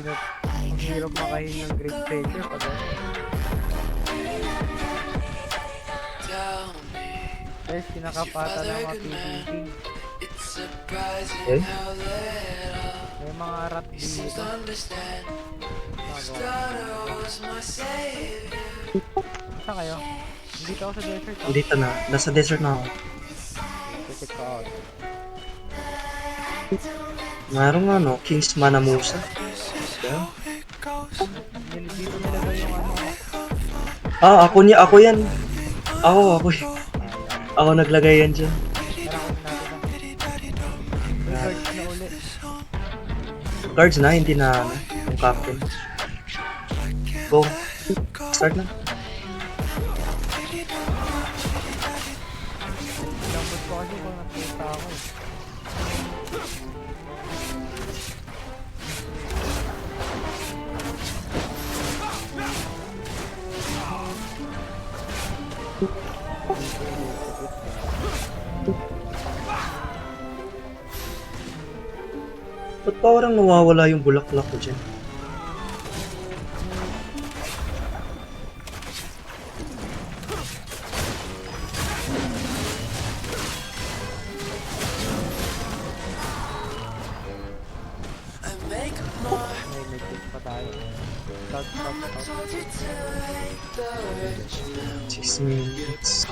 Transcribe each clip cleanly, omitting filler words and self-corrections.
Ang hirap makahin ng Great Faker pag ano. Guys, kinakapata ng mga PvP. Eh? May mga rat dito. Saan kayo? Dito ako sa desert. Oh. Dito na. Nasa desert na ako. Check ko out. Mayroong ano, King's Manamusa. Yeah. Dito nilagay yung ano. Ah, ako yan. Ako. Ako naglagay yan dyan. Tara, kunin natin na. May guards na uli. Guards na, hindi na ano, yung captain. Go. Start na. Lambot ko kasi kung nakita ako eh. Ba't parang nawawala yung bulaklak ko dyan? May medkit pa tayo. Stop. 6 minutes.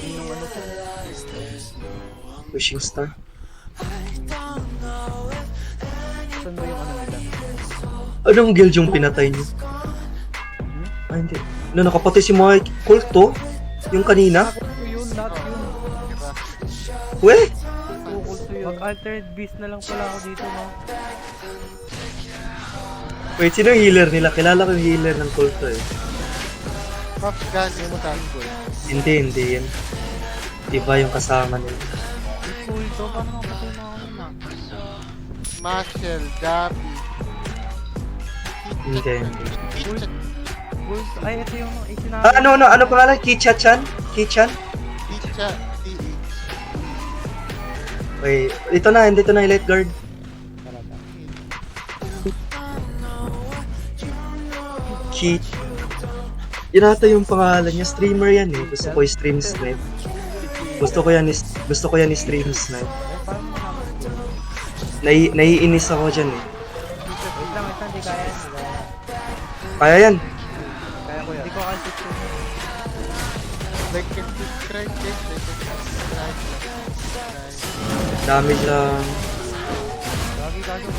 Yung ano po. Wishing star. Saan ba yung ano nila? Anong guild yung pinatay niyo? Ah, hindi. Na nakapatay si Mike Colto? Yung kanina? Ito yun, not yun. Weh! Mag-alternate beast na lang pala ako dito, no? Wait, sino yung healer nila? Kilala ko yung healer ng Colto eh. Pop gun yung mutahin ko. Hindi yan. Iba yung kasama nila. Cool to, paano makapatay na ako na? Marshall, Gabi. Hindi. Cool to, ay ito yung isinama. Ah, ano pangalan? Kicha-chan? Kichan? Picha, DE. Wait, ito na yung light guard. Ki... Yun ata yung pangalan niya, streamer yan eh. Gusto ko i-stream snipe. Gusto ko yan i-stream snipe. Naiinis ako dyan eh. Wait lang, hindi kaya yan. Kaya yan. Kaya ko yan. Hindi ko kaya picture. Like, can subscribe guys. Like, can subscribe. Damage lang. Lagi kaso.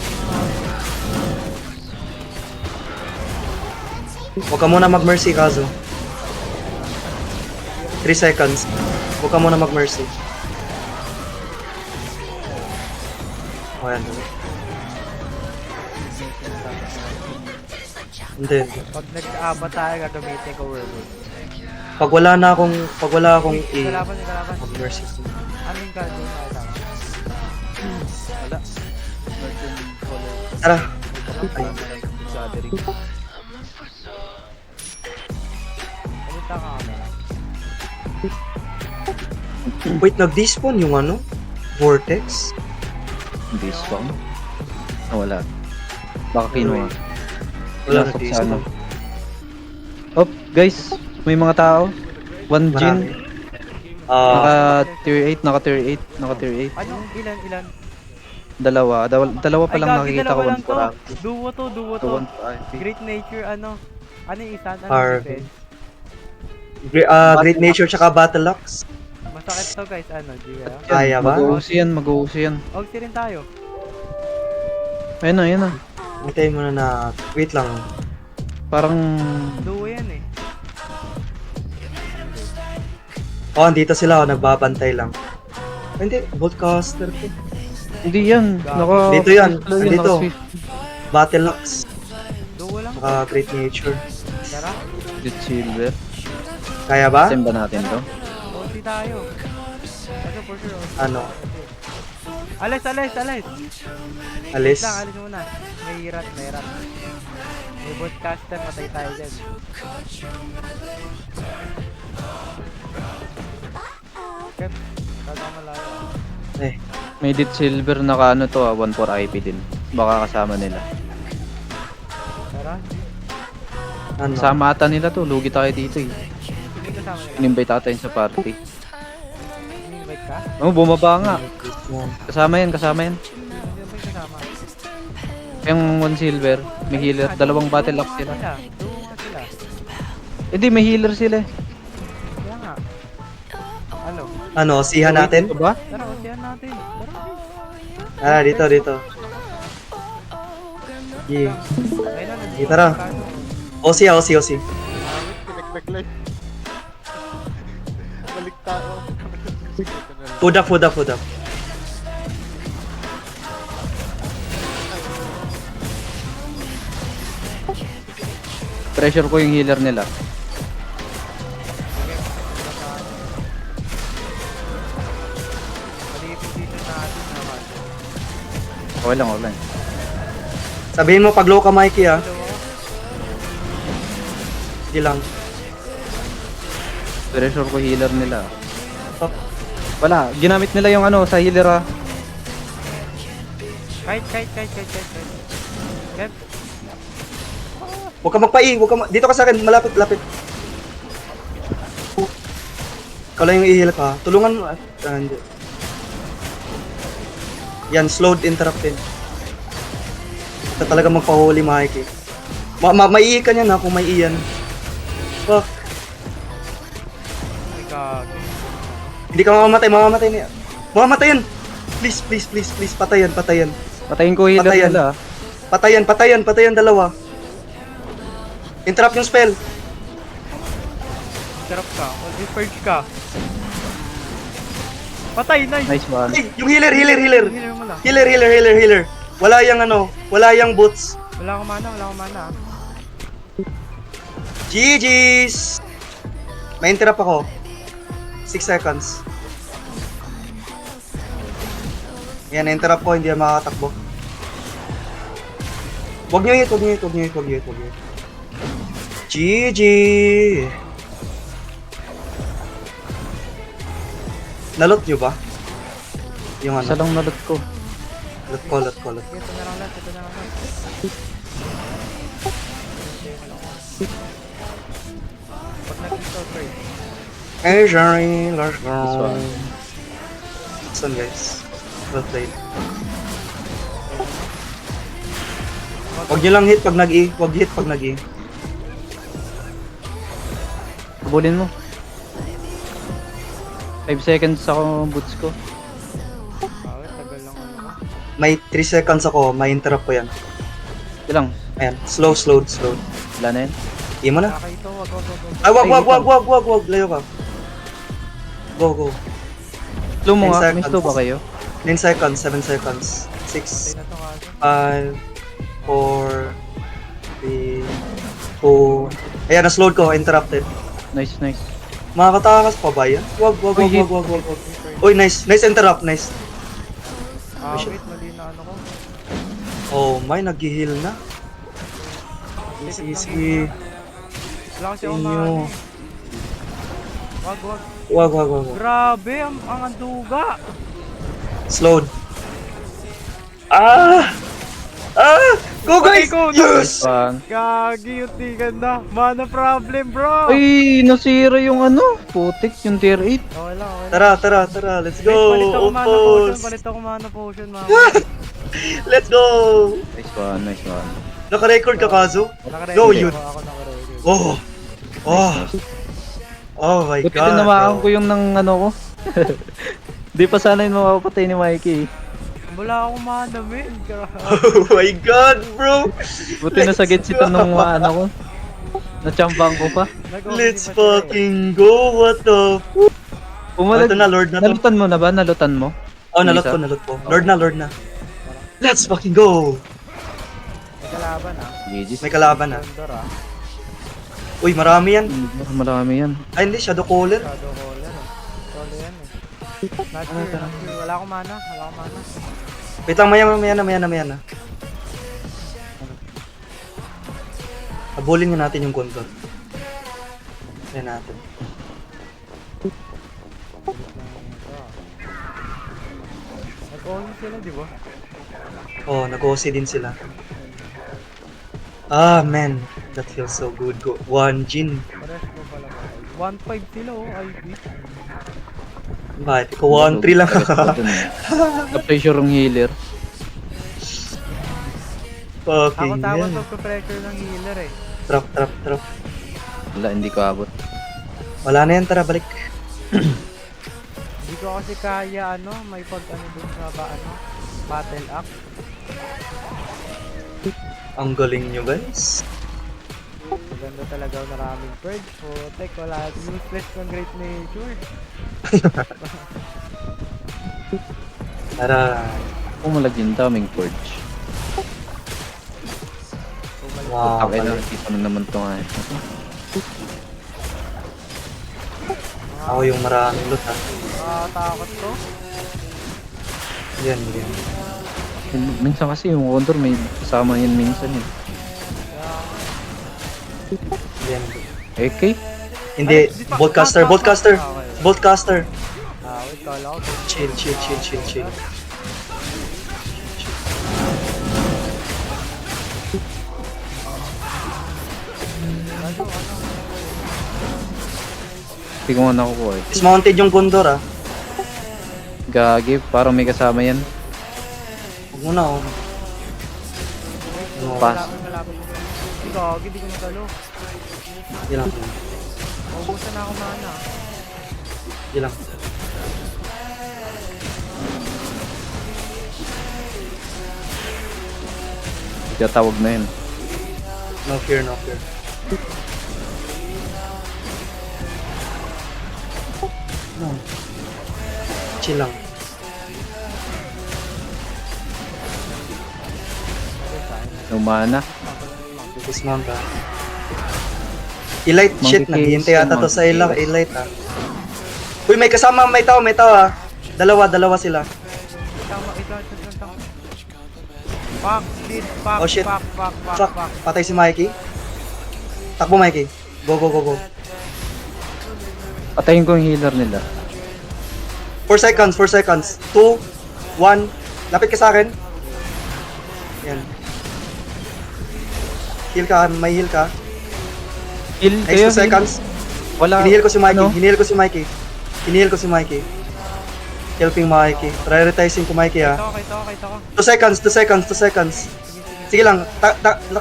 Huwag ka muna mag-mercy, Kazo. 3 seconds. Huwag ka muna mag-mercy. O yan. Hindi. Pag nag-aaba tayo, gagamitin ko werewolf. Pag wala akong Kalaban. mag-mercy. Ano yung card yung nakita ko? Wala. Virgin color. Tara. Ay. Gathering. Kumita ka kami. Wait, nag-despawn yung ano? Vortex? This one? Ah, wala. Baka kinuha. Wala Nasok sa nag-despawn. ano. Oh, guys, may mga tao. One Marami. Jin. Ah, Naka tier 8. Ano? Ilan? Dalawa pa lang nakikita ko. lang One to. for Duo to. one for Great nature, ano? Ano yung isa? Ano Harvey. yung defense? Great Nature tsaka Battle Axe. Masakit to guys, ano? Gia? Kaya ba? Mag-uusi yan. Ogsi rin tayo. Ayun na. Hintayin mo na. Wait lang. Parang... Duo yan eh. Oh, andito sila. Oh, nagbabantay lang. Hindi, Boltcaster to. Hindi yan. Dito yan. Andito. Naka-swift. Battle Axe. Duo lang. Tsaka Great Nature. Tara. With silver. Kaya ba? Same ba natin to? Ogsi tayo. Ano for sure, ogsi. Ano? Alis! Alis? Alis muna. May rat. May broadcaster, matay tayo dyan. Kat, kagak malayo. Eh, May dit silver na ano to 1-4 IP din. Baka kasama nila. Tara. Ano? Kasama ata nila to, lugi tayo dito eh. Hindi kasama nila. In-invite ata yun sa party. Ini-invite ka? Oh, bumaba nga. Yan. Kasama yan, kasama yan. Hindi ba kasama? Yung 1 silver, may healer, dalawang battle axe sila. Doon sila. Hindi, may healer sila eh. Kaya nga. Ano? Ano, sihan natin? Ito ba? Tara, usihan natin. Tara. Ah, dito. Yeah. Ayun na, nandito. Tara. Osi. Awit, pinagpaglag. Balik tao. Food up. Pressure ko yung healer nila. Palipin dito natin naman. Okay lang. Sabihin mo pag low ka, Mikey, ah. Sige lang. Pressure ko healer nila. Oh, Wala, ginamit nila yung ano sa healer ah. Kahit. Kev, Huwag ka magpa-i. Dito ka sa akin. Malapit. Ikaw lang yung i-heal ka. Tulungan mo. Hindi. Yan, slowed interrupted. Ito talaga magpahuli, Mikey. Mai ka niyan ha, kung may iyan. Fuck. may gagi. Hindi ka mamamatay niya. Mamamatay yan! Please. Patayan. Patayin ko healer Patayan. nila. Patayan dalawa. Interrupt yung spell. Sarap ka. All purge ka. Patay, nice. Nice one. Ay, yung healer. Healer mo lang. Healer. Wala yung boots. Wala akong mana. GG's! May interrupt ako. 6 seconds. Yan, interrupt ko, hindi yan makakatakbo. Huwag nyo hit. GG! Nalot nyo ba? Yung Isa ano? lang nalot ko. Lot ko. Ito na lang lahat. Pag nag-install trade. Hey, Jerry, let's go. This one. Listen, guys. Well played. Huwag nyo lang hit pag nag-i. Huwag hit pag nag-i. Habulin mo. 5 seconds ako boots ko. Bakit tagal lang ano ko? May 3 seconds ako. May interrupt ko yan. Ilang? Ayan. Slow. Wala na yan. Hindi mo na. Nakakaito, wag. Ay, wag. Layo ka. Go. Slow mo 10 nga. May seconds. slow ba kayo? 9 seconds, 7 seconds. 6, Patay na to kaso. 5, 4, 3, 2. Ayan, na-slowed ko. Interrupted. Nice. Makakatakas pa ba yan? Wag. Uy, hit. Uy, nice interrupt. Nice. Wait, mali na ano ko. Oh, may nag-heal na. Easy. Wala kasi ako Inyo. mahal. Wag. Wag. Grabe, ang anduga. Slowed. Go guys! Patay ko, Yes! One. Gagi, yung tigan na. Mana problem, bro. Ay, nasira yung ano. Putik, yung tier 8. Okay lang. Tara. Let's Wait, go! palit ako mana potion. Outpost! Palit ako mana potion, mama. Let's go! Nice one. Naka-record ka, Kazu? Nakaready Go, ako, yun. Ako nakaready. Oh my Buti god. din namaan bro. ko yung ng ano ko. Di pa sana yung mapapatay ni Mikey. Wala akong mana, men. Oh my god, bro! Buti na sa gets ito nung ano ko. Nachambang ko pa. Let's fucking go! What the f***? Pumalag. Ito na, Lord na to. Nalutan mo na ba? Nalutan mo? Oh, nalot ko. Lord na. Let's fucking go! May kalaban, ah. GG's. May kalaban na. Condor, ah. Uy, marami yan. Marami yan. Ay, hindi. Shadow Caller. Shadow caller, eh. Solo yan, eh. Not sure. Wala akong mana. Wait lang, maya na. Habulin nga natin yung Condor. Ayan natin. Nag-all sila, di ba? Oh, nag-OC din sila. Ah, man. That feels so good. Go. One Jin. Pares mo pala ba? 1-5 sila oh, IB. Bakit? Ikaw 1-3 lang. Na-pressure yung healer. Ako Fucking tawag hell. pag-pressure ng healer eh. Trap, trap, trap. Wala, hindi ko abot. Wala na yan, tara, balik. Hindi ko kasi kaya may pag dun sa battle act. Ang galing nyo, guys. Maganda talaga maraming purge. Putek, wala. Useless ng great nature. Tara. Pumalag yung daming forge. Wow, Okay galing. lang, kita mo naman ito nga. Ako yung maraming loot, ha. Takot to. Yan, yan. Minsan kasi yung Condor may kasama yan minsan eh. Yan. AK? Hindi, Boltcaster, Boltcaster. Boltcaster. Wait, kala ko. Chill, chill, chill, chill, chill. Hindi ko nga nakukuha eh. Dismounted yung Gondor, ah. Gagi, parang may kasama yan. Huwag mo na, oh. No, Pass. Malapit. Hindi ko, hindi ko matalo. Hindi lang. Maubusan na ako mana. Hindi lang. Tatawag na yun. No fear, no fear. No. Chill lang. Umana. Dismount, ah. Elite, shit. Monkey Naghihintay case, ata to sa monkey ilang case. elite, ah. Uy, may kasama, may tao, ah. Dalawa sila. Tama, ito. Fuck, shit, fuck, Oh, shit. fuck. Fuck, patay si Mikey. Takbo, Mikey. Go, go, go, go. Patayin ko yung healer nila. 4 seconds, 4 seconds. 2, 1. Lapit ka sa akin. Yan. Heal ka, may heal ka. Heal Next kayo, 2 seconds. Wala. Hinihil ko si Mikey, ano? hinihil ko si Mikey. Hinihil ko si Mikey. Helping Mikey. Prioritizing ko Mikey, ha. Ito ko. 2 seconds, 2 seconds, 2 seconds. Sige lang,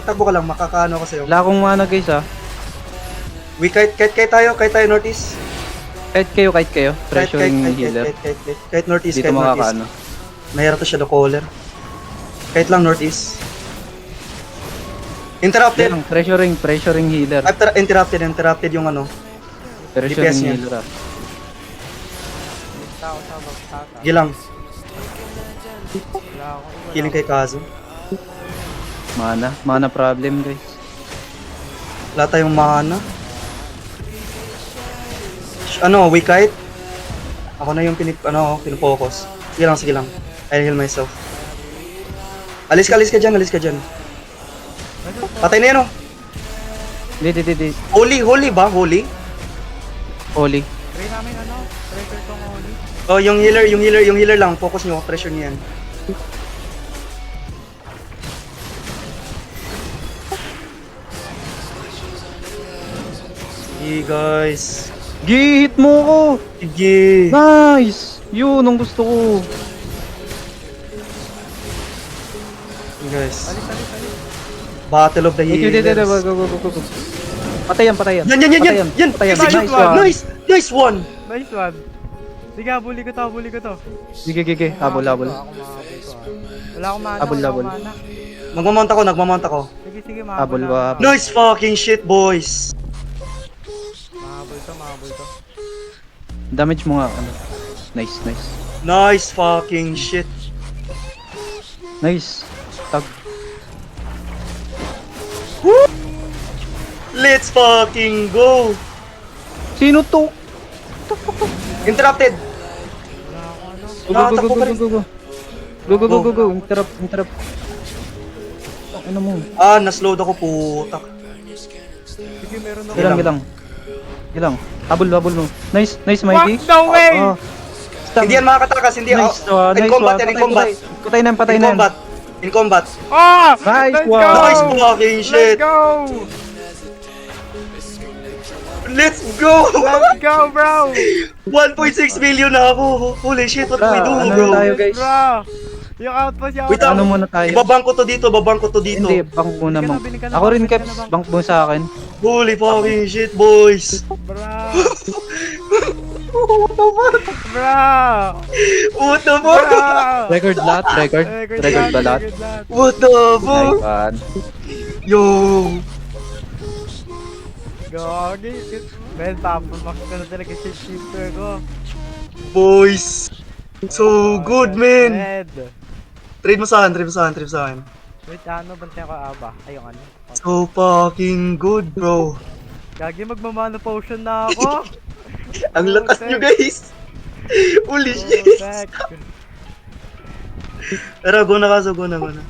takbo ka lang, makakaano ko sa'yo. Wala akong mana guys ah. We kite tayo northeast. Kahit kayo. Pressure yung healer. Kite northeast, Dito kite northeast. makakaano. Mahirap to siya do caller. Kite lang northeast. Interrupted. Yan, pressuring healer. Interrupted yung ano. Pressuring DPS niya. healer ah. Tao, tata. Gilang, Wala ako. killing kay Kazo. Mana problem guys. Wala tayong mana. We kite. Ako na yung pinufocus. Sige lang. I'll heal myself. Alis ka dyan. Patay na yan, oh. Di. Holy ba? Holy? Holy. Try namin pressure tong holy. Oh, yung healer lang. Focus nyo, pressure niyan. Sige, guys. Gihit mo ko! Sige. Nice! Yun ang gusto ko. Sige, guys. Alis. Battle of the healers. Go. Patayan. Yan. Patayan. Execute. Nice one. Nice one. Nice one. Sige, bully ko to. Sige. Habol. Ako makahabol ko. Wala akong mana. Habol. Nagmamount ako. Sige, Habol ko. Nice fucking shit, boys. Mahabol to. Damage mo nga. Nice. Nice fucking shit. Nice. Tag. Let's fucking go. Sino to? Interrupted. Takbo ka rin. Go. Interrupt. Ano mo? Naslowed ako, putak. Sige, meron ako. Ilang. Gilang. Habol mo. Nice, Mikey. Fuck the way! Hindi yan makakatakas, hindi. Nice Oh, in nice combat yan, in combat. Patay na, patay In na. combat. In combat. Ah! Nice Let's one. go! Nice fucking Let's shit. go! Let's go! Let's go, bro! 1.6 million na ako. Holy shit, what do we do, Ano bro? tayo, guys? Bro! Yung outpost, yung Wait, outpost. Ano muna tayo? Ibabangko to dito, babangko to dito. Hindi, bank muna, Bili ka na, bank. bili ka na, Ako rin, bili ka Keps. na, bank. Bank mo sa akin. Holy fucking shit, boys. Bro! What the fuck? Bro! What the fuck? Bro! Record lahat, record. Record ba lahat? What the fuck? Nice one. Yo. Gogi. Men, papamak ko na talaga si shifter ko. Boys. So good, man. Red. Trade mo sa akin, trade mo sa akin, trade mo sa akin. Wait, ano? Bantayan ko aba. Ay, yung ano. So fucking good, bro. Gagi, magmamano potion na ako. Ang lakas nyo, guys. Holy shit. Back. Pero go na ka, so go na, go na.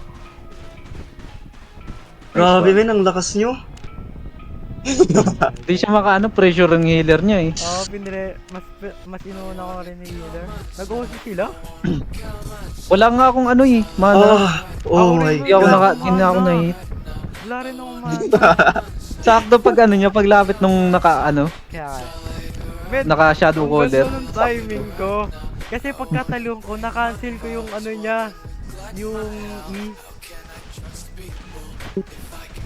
Grabe, men, ang lakas nyo. Hindi siya makaano, pressure ang healer niya eh. Oo, pinire. Mas inuuna ko rin ni healer. Nag-host sila? Wala nga akong ano eh, mana. Oh my Hindi ako god. hindi na ako na-hit. Wala rin akong mana. Sakto pag ano niya, paglapit nung naka ano, Kaya kaya. Men, naka shadow ang caller. ganda ng timing ko. Kasi pagkatalong ko, na-cancel ko yung ano niya. Yung E.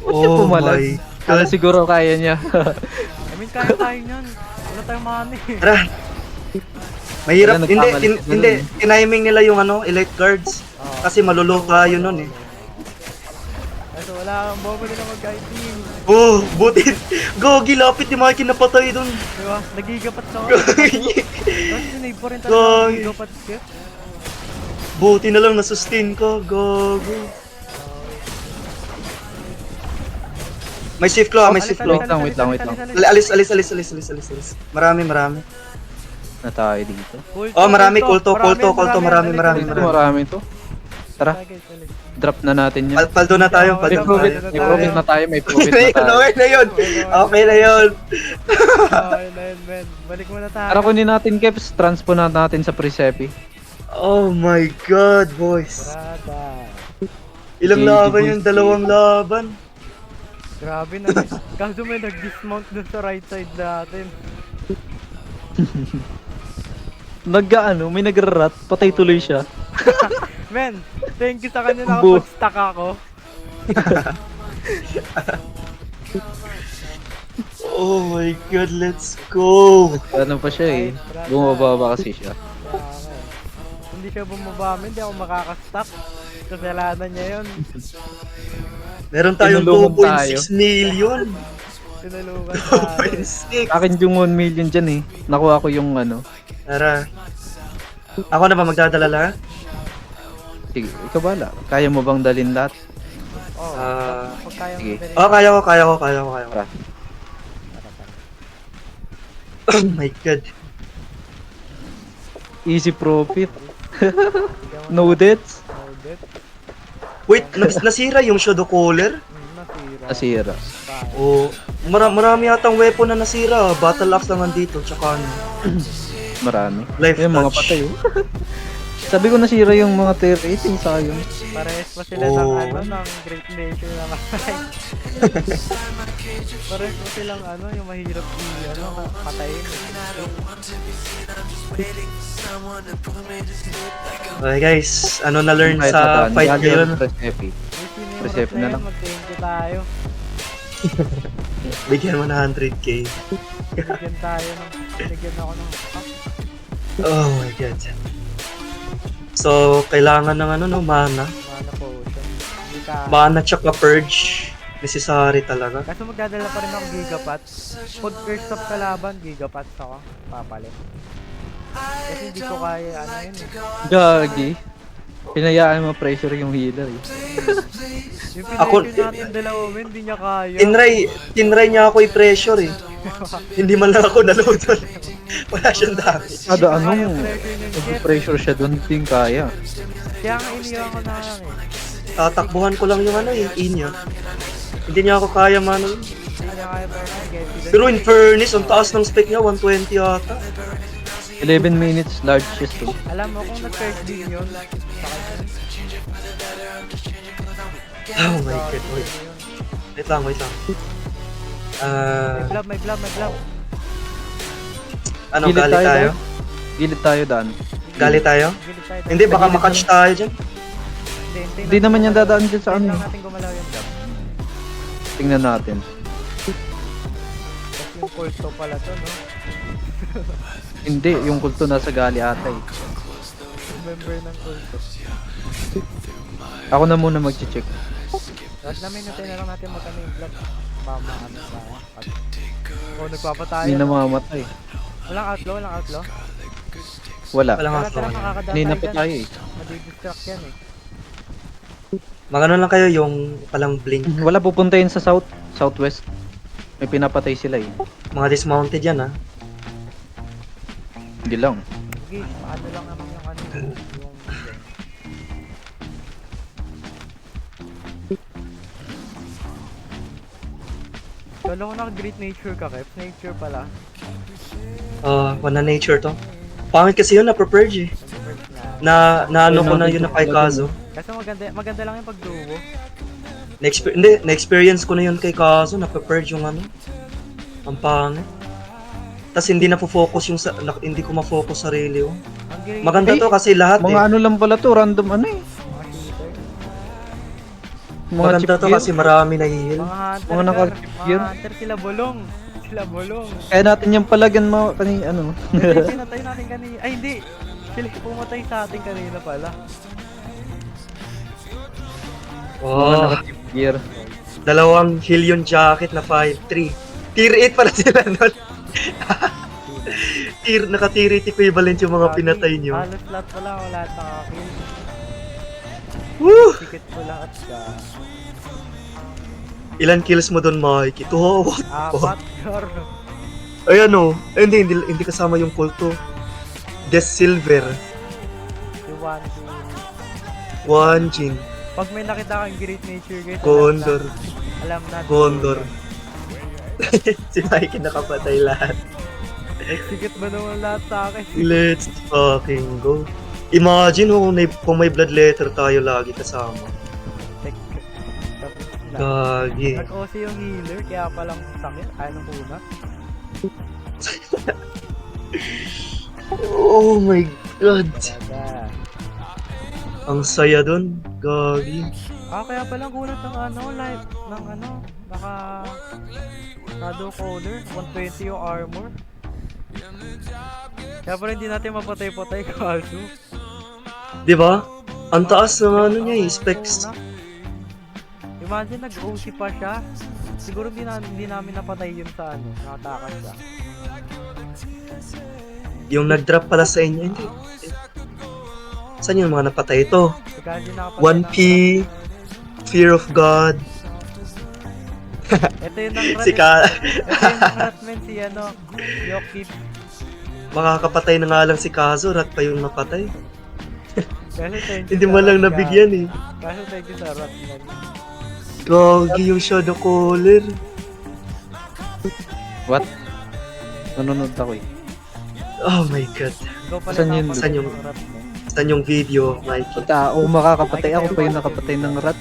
Oh Pumalag. my Kala god. siguro kaya niya. I mean, kaya tayo niyan. Wala tayong mana eh. Tara. Mahirap. Wala, Hindi, nagkamali. hindi. Tiniming nila yung ano, elite guards. Oo. Kasi maluluka yun nun eh. Kaso wala kang bobo din na mag-guiding. Oh, buti. Gogi, lapit yung mga kinapatay dun. Diba? Nagigapat sa ako. Tapos sinave ko rin talaga Goy. ang nagigapat skip. Buti na lang nasustain ka. Gogo. May safe claw, may safe claw. Wait lang. Alis. Marami. Na tayo dito. Oh, marami. Kulto. Marami. Marami to. Tara, drop na natin yan. Paldo na tayo, May paldo profit, na may tayo. profit na tayo, may profit na tayo. Okay na yun. Okay na yun. Okay na yun, men. Balik muna tayo. Tara, kunin natin, Keps. Transpo na natin sa Presepi. Oh my god, boys. Brada. Ilang GG, laban boys. yun? Dalawang laban. Grabe na. Kaso may nag-dismount dun sa right side natin. May nagrarat, patay tuloy siya. Men, thank you sa kanya na Bu- kapag-stuck ako. Oh my god, let's go. Ano pa siya eh. Bumababa kasi siya. Kaya, hindi siya bumaba, men. Hindi ako makaka-stuck. Kasalanan niya yun. Meron tayong Tinulungan 2.6 million. Tinulungan tayo. 2.6. Akin yung 1 million dyan eh. Nakuha ko yung ano. Tara. Ako na ba magdadala lahat? Sige, ikaw bala. Kaya mo bang dalhin lahat? Oh, Ah, pag kaya mo sige. din. Oh, kaya ko. Tara. Oh my god. Easy profit. Bigyan mo No debts. na ulit. Wait, nasira yung shadow caller? Nasira. Nasira. Bye. Oh, marami yatang weapon na nasira. Battle axe lang nandito, tsaka ano. Marami. Life Yung mga touch. patay oh. Sabi ko nasira yung mga terrace, sayang. Parehas pa sila ng Oh. ano, ng Great Nation na Parehas pa silang ano, yung mahirap patayin. Okay guys, ano na learn Kahit sa mataan, fight gagawin ngayon? press epi. Reserve na lang. Mag-thank you tayo. Bigyan mo na 100k. Bigyan tayo ng, bigyan ako ng, Oh my god. So, kailangan ng ano no, mana. mana potion. Hindi ka, Mana tsaka purge. Necessary talaga. kaso magdadala pa rin ako gigapat. Pag first up kalaban, gigapat ako. Papalit. Kasi hindi ko kaya, ano yun eh. Gagi. Pinayaan mo pressure yung healer eh. Yung Ako- pinag natin dalawa, men, hindi niya kaya. Tinry niya ako i-pressure eh. Hindi man lang ako naload doon. Wala siyang dami. Ada Kaya ano, pressure yung jet. pressure siya doon, hindi kaya. Kaya nga iniwan ko na lang eh. Tatakbuhan ko lang yung ano yung niya. Hindi niya ako kaya man. Hindi niya kaya pa rin, guys. Pero in fairness, ang taas ng spec niya, 120 yata. 11 minutes, large chest oh. Alam mo kung nag-first din yun. Oh my god, wait. Wait lang. May blob. Ano, Gilid gali tayo? tayo. Gilid tayo, Dan. Gali tayo? Gilid tayo. Hindi, baka makatch tayo dyan. Hindi naman yan dadaan dyan sa Hindi ano. lang natin gumalaw yung blob. Tingnan natin. Tapos yung pulso pala to, no? Hindi, yung kulto nasa gali ata eh. Member ng pulso. Ako na muna mag-check. Tapos namin natin na lang natin magkano yung blob. Ano ba? Oh, nagpapatayo. Hindi na mamamatay. Walang outlaw. Wala. Walang Tara, outlaw. makakadaan Hindi na tayo pa dyan. tayo eh. Madidistract yan eh. Magano lang kayo yung palang blink. Wala pupuntayin sa southwest. May pinapatay sila eh. Mga dismounted yan ha. Hindi lang. Sige, paano lang naman yung ano yung... Kala ko naka-great nature ka, Kep. Nature pala. Wana nature to. Pangit kasi yun, na-purge eh. First na. Ano ko na yun na kay Kazo. Kasi maganda lang yung pag-duo. Na-experience ko na yun kay Kazo, na-purge yung ano. Ang pangit. Tapos hindi na-focus yung hindi ko ma-focus sarili oh. Ang great Maganda to kasi lahat Mga eh. ano lang pala to, random ano eh. mga shooter. Mga Maganda chip to gear. kasi marami na-heal. Mga hunter, Mga naka-chip gear. mga hunter sila bolong. Sila bolong. Kaya natin yung palagan mo kanina ano. Hindi, pinatay natin kanina. Ay, hindi. Sila pumatay sa atin kanina pala. Mga Oh, naka-chip gear. dalawang heal yung jacket na 5-3. Tier 8 pala sila nun. Naka-tier 8 equivalent yung mga pinatay nyo. Halos lahat pala, wala at nakakill. Woo! Sikit ko lahat ka. Ilan kills mo doon, Mikey? To, what? Apat, Yor. Ay ano? Ay, hindi kasama yung kulto. Death Silver. Si Juan, si... Wanjin. Pag may nakita kang great nature guys, Gondor. alam na. Gondor. Si Mikey nakapatay lahat. Execute ba naman lahat sa akin? Let's fucking go. Imagine kung may blood letter tayo lagi kasama. Check. Tapos lang. Gagi. Nag-OC yung healer, kaya palang sakit. Anong una? Oh my god. Gaga. Ang saya dun. Gagi. Kaya palang kulat ng life, ng naka Shadow Caller, 120 yung armor. Kaya pala hindi natin mapatay-patay kaso. Di ba? Ang taas ng ano niya eh, specs. Imagine nag-OC pa siya. Siguro hindi namin napatay yun sa nakatakas siya. Yung nag-drop pala sa inyo, hindi. Saan yung mga napatay ito? Kasi nakapatay 1P, Fear of God. Ito yung nang rat. Si Ka... Ito yung nang ratman si Yokip. Makakapatay na nga lang si Kazo, rat pa yung napatay. Kasi thank you Hindi sa man lang rat nabigyan eh. ka. Kasi thank you sa ratman. Gagi yung Shadow Caller. What? Nanonood ako eh. Oh my god. Ikaw pala Saan yun? nakapatay Saan yung- ng ratman. Saan yung video, Mikey? Tao makakapatay ako pa yung nakapatay ng rat.